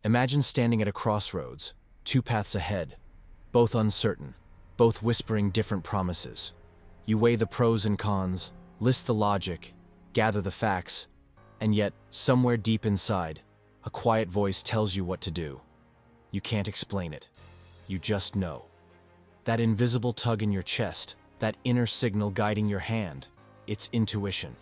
Imagine standing at a crossroads, two paths ahead, both uncertain, both whispering different promises. You weigh the pros and cons, list the logic, gather the facts, and yet, somewhere deep inside, a quiet voice tells you what to do. You can't explain it. You just know. That invisible tug in your chest, that inner signal guiding your hand, it's intuition.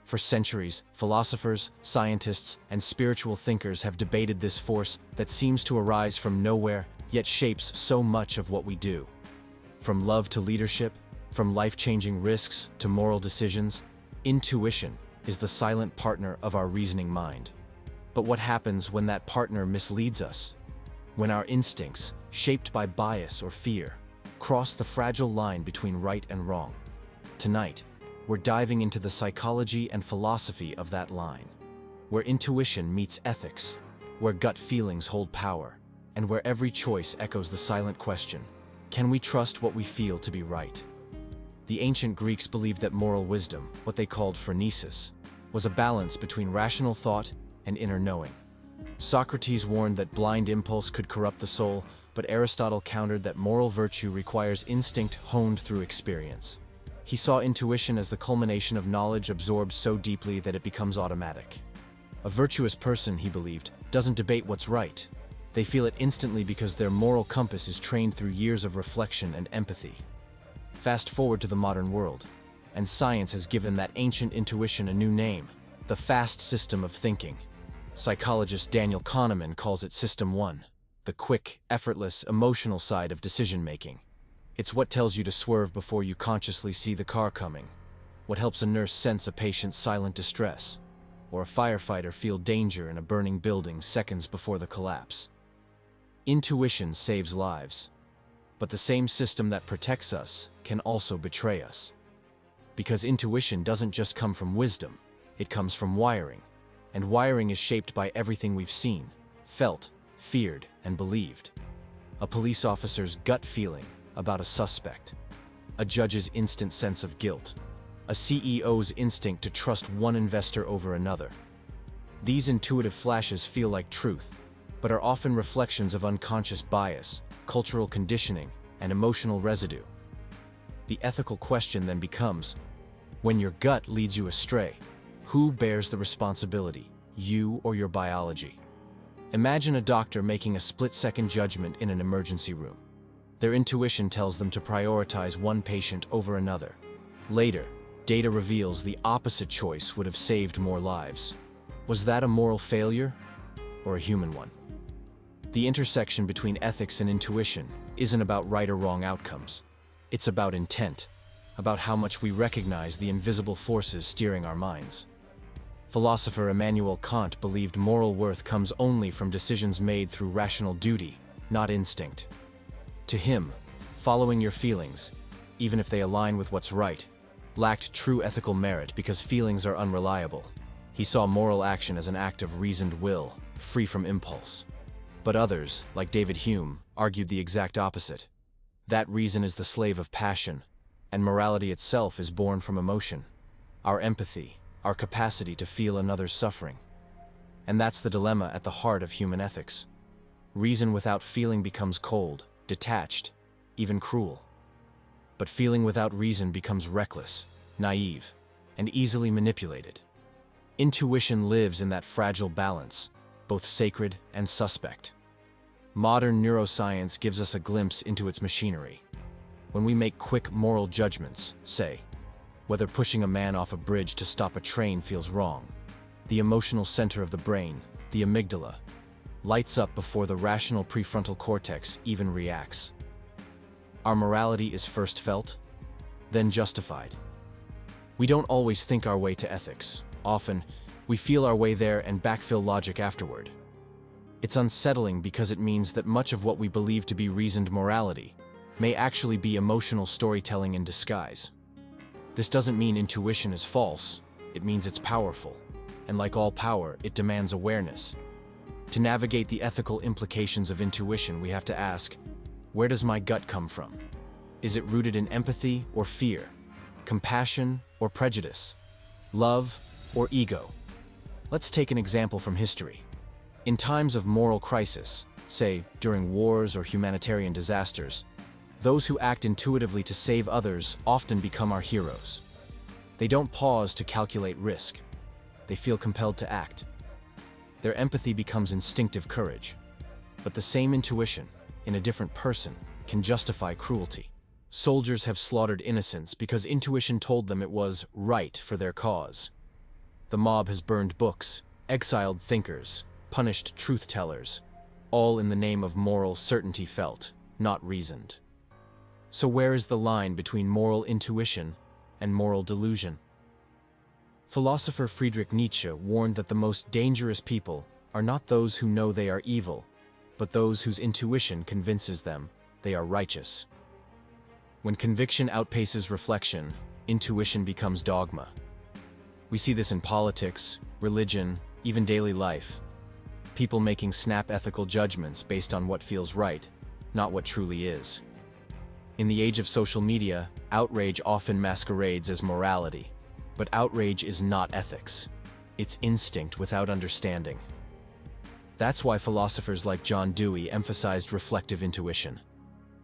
For centuries, philosophers, scientists, and spiritual thinkers have debated this force that seems to arise from nowhere, yet shapes so much of what we do. From love to leadership, from life-changing risks to moral decisions, intuition is the silent partner of our reasoning mind. But what happens when that partner misleads us? When our instincts, shaped by bias or fear, cross the fragile line between right and wrong? Tonight, we're diving into the psychology and philosophy of that line, where intuition meets ethics, where gut feelings hold power, and where every choice echoes the silent question, can we trust what we feel to be right? The ancient Greeks believed that moral wisdom, what they called phronesis, was a balance between rational thought and inner knowing. Socrates warned that blind impulse could corrupt the soul, but Aristotle countered that moral virtue requires instinct honed through experience. He saw intuition as the culmination of knowledge absorbed so deeply that it becomes automatic. A virtuous person, he believed, doesn't debate what's right. They feel it instantly because their moral compass is trained through years of reflection and empathy. Fast forward to the modern world, and science has given that ancient intuition a new name, the fast system of thinking. Psychologist Daniel Kahneman calls it System 1, the quick, effortless, emotional side of decision-making. It's what tells you to swerve before you consciously see the car coming, what helps a nurse sense a patient's silent distress, or a firefighter feel danger in a burning building seconds before the collapse. Intuition saves lives, but the same system that protects us can also betray us. Because intuition doesn't just come from wisdom, it comes from wiring, and wiring is shaped by everything we've seen, felt, feared, and believed. A police officer's gut feeling about a suspect, a judge's instant sense of guilt, a CEO's instinct to trust one investor over another. These intuitive flashes feel like truth, but are often reflections of unconscious bias, cultural conditioning, and emotional residue. The ethical question then becomes, when your gut leads you astray, who bears the responsibility, you or your biology? Imagine a doctor making a split-second judgment in an emergency room. Their intuition tells them to prioritize one patient over another. Later, data reveals the opposite choice would have saved more lives. Was that a moral failure or a human one? The intersection between ethics and intuition isn't about right or wrong outcomes. It's about intent, about how much we recognize the invisible forces steering our minds. Philosopher Immanuel Kant believed moral worth comes only from decisions made through rational duty, not instinct. To him, following your feelings, even if they align with what's right, lacked true ethical merit because feelings are unreliable. He saw moral action as an act of reasoned will, free from impulse. But others, like David Hume, argued the exact opposite. That reason is the slave of passion, and morality itself is born from emotion. Our empathy, our capacity to feel another's suffering. And that's the dilemma at the heart of human ethics. Reason without feeling becomes cold, detached, even cruel. But feeling without reason becomes reckless, naive, and easily manipulated. Intuition lives in that fragile balance, both sacred and suspect. Modern neuroscience gives us a glimpse into its machinery. When we make quick moral judgments, say, whether pushing a man off a bridge to stop a train feels wrong, the emotional center of the brain, the amygdala, lights up before the rational prefrontal cortex even reacts. Our morality is first felt, then justified. We don't always think our way to ethics. Often, we feel our way there and backfill logic afterward. It's unsettling because it means that much of what we believe to be reasoned morality may actually be emotional storytelling in disguise. This doesn't mean intuition is false, it means it's powerful. And like all power, it demands awareness. To navigate the ethical implications of intuition, we have to ask, where does my gut come from? Is it rooted in empathy or fear? Compassion or prejudice? Love or ego? Let's take an example from history. In times of moral crisis, say during wars or humanitarian disasters, those who act intuitively to save others often become our heroes. They don't pause to calculate risk. They feel compelled to act. Their empathy becomes instinctive courage. But the same intuition, in a different person, can justify cruelty. Soldiers have slaughtered innocents because intuition told them it was right for their cause. The mob has burned books, exiled thinkers, punished truth-tellers, all in the name of moral certainty felt, not reasoned. So where is the line between moral intuition and moral delusion? Philosopher Friedrich Nietzsche warned that the most dangerous people are not those who know they are evil, but those whose intuition convinces them they are righteous. When conviction outpaces reflection, intuition becomes dogma. We see this in politics, religion, even daily life. People making snap ethical judgments based on what feels right, not what truly is. In the age of social media, outrage often masquerades as morality. But outrage is not ethics. It's instinct without understanding. That's why philosophers like John Dewey emphasized reflective intuition.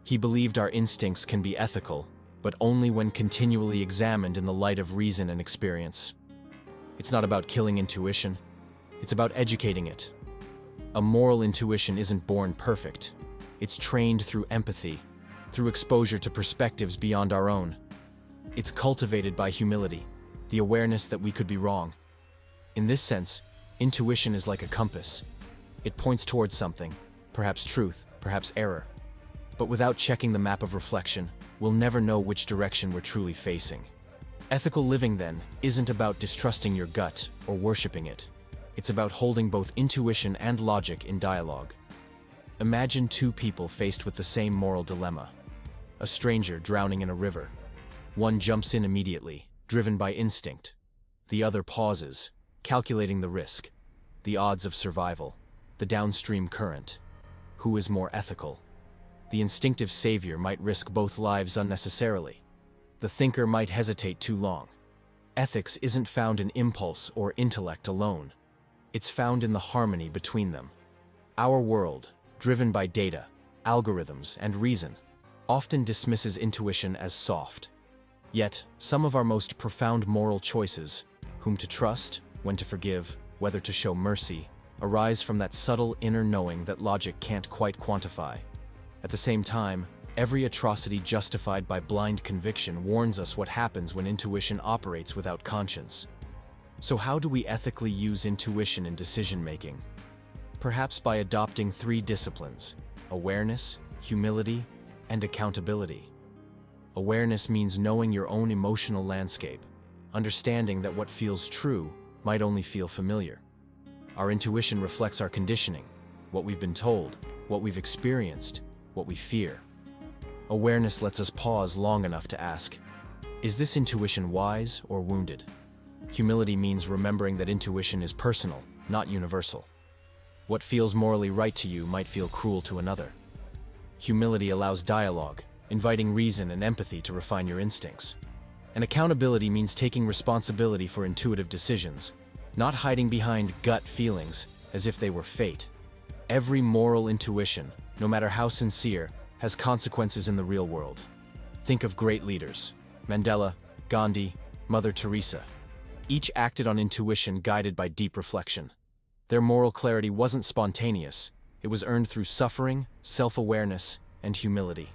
He believed our instincts can be ethical, but only when continually examined in the light of reason and experience. It's not about killing intuition. It's about educating it. A moral intuition isn't born perfect. It's trained through empathy, through exposure to perspectives beyond our own. It's cultivated by humility, the awareness that we could be wrong. In this sense, intuition is like a compass. It points towards something, perhaps truth, perhaps error. But without checking the map of reflection, we'll never know which direction we're truly facing. Ethical living, then, isn't about distrusting your gut or worshiping it. It's about holding both intuition and logic in dialogue. Imagine two people faced with the same moral dilemma. A stranger drowning in a river. One jumps in immediately, driven by instinct. The other pauses, calculating the risk, the odds of survival, the downstream current. Who is more ethical? The instinctive savior might risk both lives unnecessarily. The thinker might hesitate too long. Ethics isn't found in impulse or intellect alone. It's found in the harmony between them. Our world, driven by data, algorithms, and reason, often dismisses intuition as soft. Yet, some of our most profound moral choices, whom to trust, when to forgive, whether to show mercy, arise from that subtle inner knowing that logic can't quite quantify. At the same time, every atrocity justified by blind conviction warns us what happens when intuition operates without conscience. So how do we ethically use intuition in decision-making? Perhaps by adopting 3 disciplines: awareness, humility, and accountability. Awareness means knowing your own emotional landscape, understanding that what feels true might only feel familiar. Our intuition reflects our conditioning, what we've been told, what we've experienced, what we fear. Awareness lets us pause long enough to ask, is this intuition wise or wounded? Humility means remembering that intuition is personal, not universal. What feels morally right to you might feel cruel to another. Humility allows dialogue, inviting reason and empathy to refine your instincts. And accountability means taking responsibility for intuitive decisions, not hiding behind gut feelings as if they were fate. Every moral intuition, no matter how sincere, has consequences in the real world. Think of great leaders: Mandela, Gandhi, Mother Teresa. Each acted on intuition guided by deep reflection. Their moral clarity wasn't spontaneous. It was earned through suffering, self-awareness, and humility.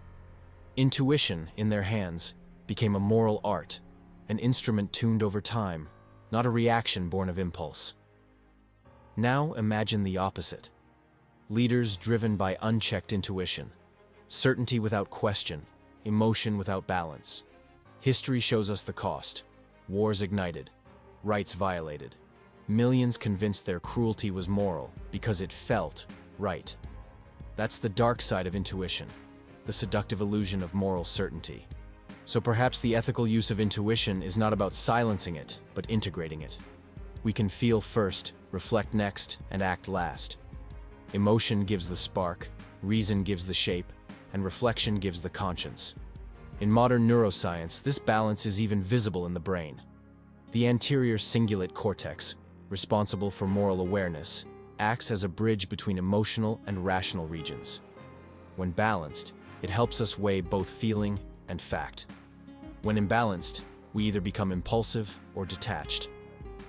Intuition, in their hands, became a moral art, an instrument tuned over time, not a reaction born of impulse. Now imagine the opposite. Leaders driven by unchecked intuition, certainty without question, emotion without balance. History shows us the cost. Wars ignited, rights violated. Millions convinced their cruelty was moral because it felt right. That's the dark side of intuition, the seductive illusion of moral certainty. So perhaps the ethical use of intuition is not about silencing it, but integrating it. We can feel first, reflect next, and act last. Emotion gives the spark, reason gives the shape, and reflection gives the conscience. In modern neuroscience, this balance is even visible in the brain. The anterior cingulate cortex, responsible for moral awareness, acts as a bridge between emotional and rational regions. When balanced, it helps us weigh both feeling and fact. When imbalanced, we either become impulsive or detached.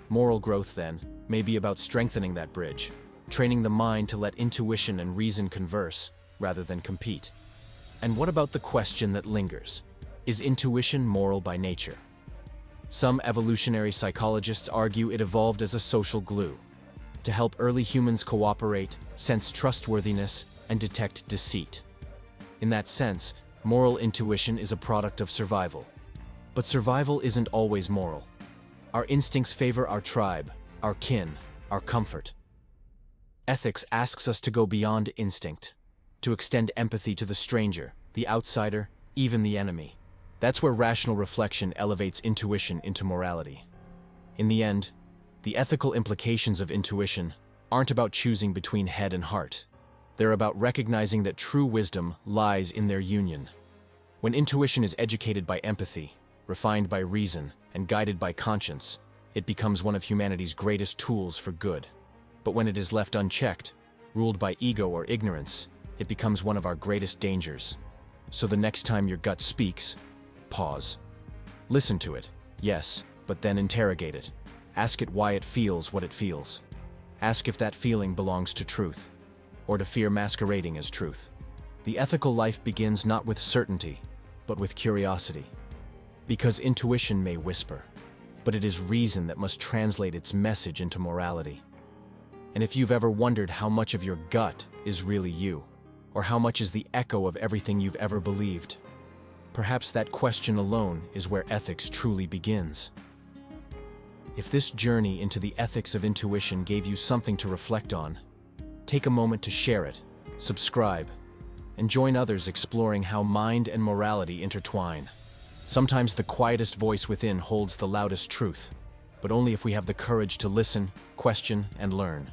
Moral growth, then, may be about strengthening that bridge, training the mind to let intuition and reason converse rather than compete. And what about the question that lingers? Is intuition moral by nature? Some evolutionary psychologists argue it evolved as a social glue, to help early humans cooperate, sense trustworthiness, and detect deceit. In that sense, moral intuition is a product of survival. But survival isn't always moral. Our instincts favor our tribe, our kin, our comfort. Ethics asks us to go beyond instinct, to extend empathy to the stranger, the outsider, even the enemy. That's where rational reflection elevates intuition into morality. In the end, the ethical implications of intuition aren't about choosing between head and heart. They're about recognizing that true wisdom lies in their union. When intuition is educated by empathy, refined by reason, and guided by conscience, it becomes one of humanity's greatest tools for good. But when it is left unchecked, ruled by ego or ignorance, it becomes one of our greatest dangers. So the next time your gut speaks, pause. Listen to it, yes, but then interrogate it. Ask it why it feels what it feels. Ask if that feeling belongs to truth, or to fear masquerading as truth. The ethical life begins not with certainty, but with curiosity. Because intuition may whisper, but it is reason that must translate its message into morality. And if you've ever wondered how much of your gut is really you, or how much is the echo of everything you've ever believed, perhaps that question alone is where ethics truly begins. If this journey into the ethics of intuition gave you something to reflect on, take a moment to share it, subscribe, and join others exploring how mind and morality intertwine. Sometimes the quietest voice within holds the loudest truth, but only if we have the courage to listen, question, and learn.